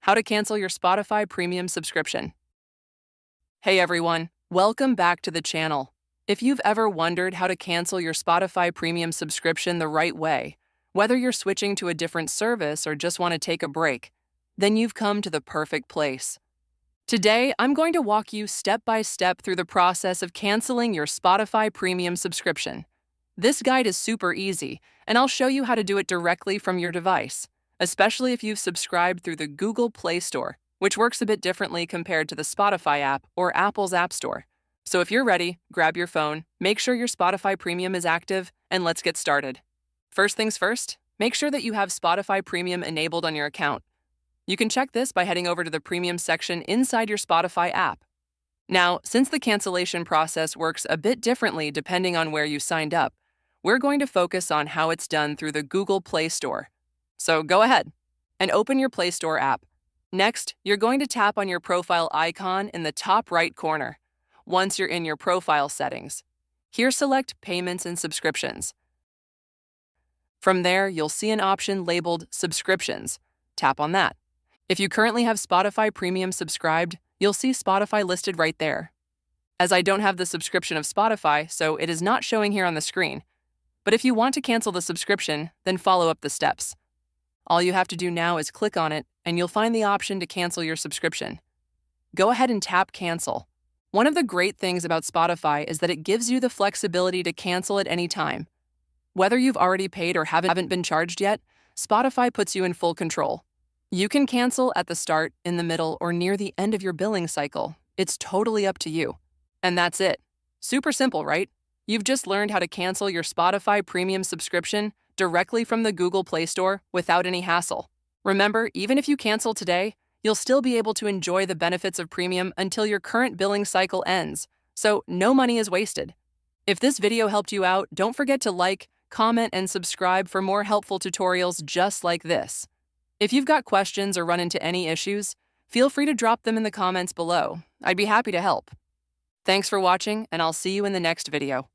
How to cancel your Spotify premium subscription. Hey everyone, welcome back to the channel. If you've ever wondered how to cancel your Spotify premium subscription the right way, whether you're switching to a different service or just want to take a break, then you've come to the perfect place. Today, I'm going to walk you step by step through the process of canceling your Spotify premium subscription. This guide is super easy, and I'll show you how to do it directly from your device, especially if you've subscribed through the Google Play Store, which works a bit differently compared to the Spotify app or Apple's App Store. So if you're ready, grab your phone, make sure your Spotify Premium is active, and let's get started. First things first, make sure that you have Spotify Premium enabled on your account. You can check this by heading over to the Premium section inside your Spotify app. Now, since the cancellation process works a bit differently depending on where you signed up, we're going to focus on how it's done through the Google Play Store. So go ahead and open your Play Store app. Next, you're going to tap on your profile icon in the top right corner. Once you're in your profile settings, here select Payments and Subscriptions. From there, you'll see an option labeled Subscriptions. Tap on that. If you currently have Spotify Premium subscribed, you'll see Spotify listed right there. As I don't have the subscription of Spotify, so it is not showing here on the screen. But if you want to cancel the subscription, then follow up the steps. All you have to do now is click on it, and you'll find the option to cancel your subscription. Go ahead and tap Cancel. One of the great things about Spotify is that it gives you the flexibility to cancel at any time. Whether you've already paid or haven't been charged yet, Spotify puts you in full control. You can cancel at the start, in the middle, or near the end of your billing cycle. It's totally up to you. And that's it. Super simple, right? You've just learned how to cancel your Spotify Premium subscription directly from the Google Play Store without any hassle. Remember, even if you cancel today, you'll still be able to enjoy the benefits of Premium until your current billing cycle ends, so no money is wasted. If this video helped you out, don't forget to like, comment, and subscribe for more helpful tutorials just like this. If you've got questions or run into any issues, feel free to drop them in the comments below. I'd be happy to help. Thanks for watching, and I'll see you in the next video.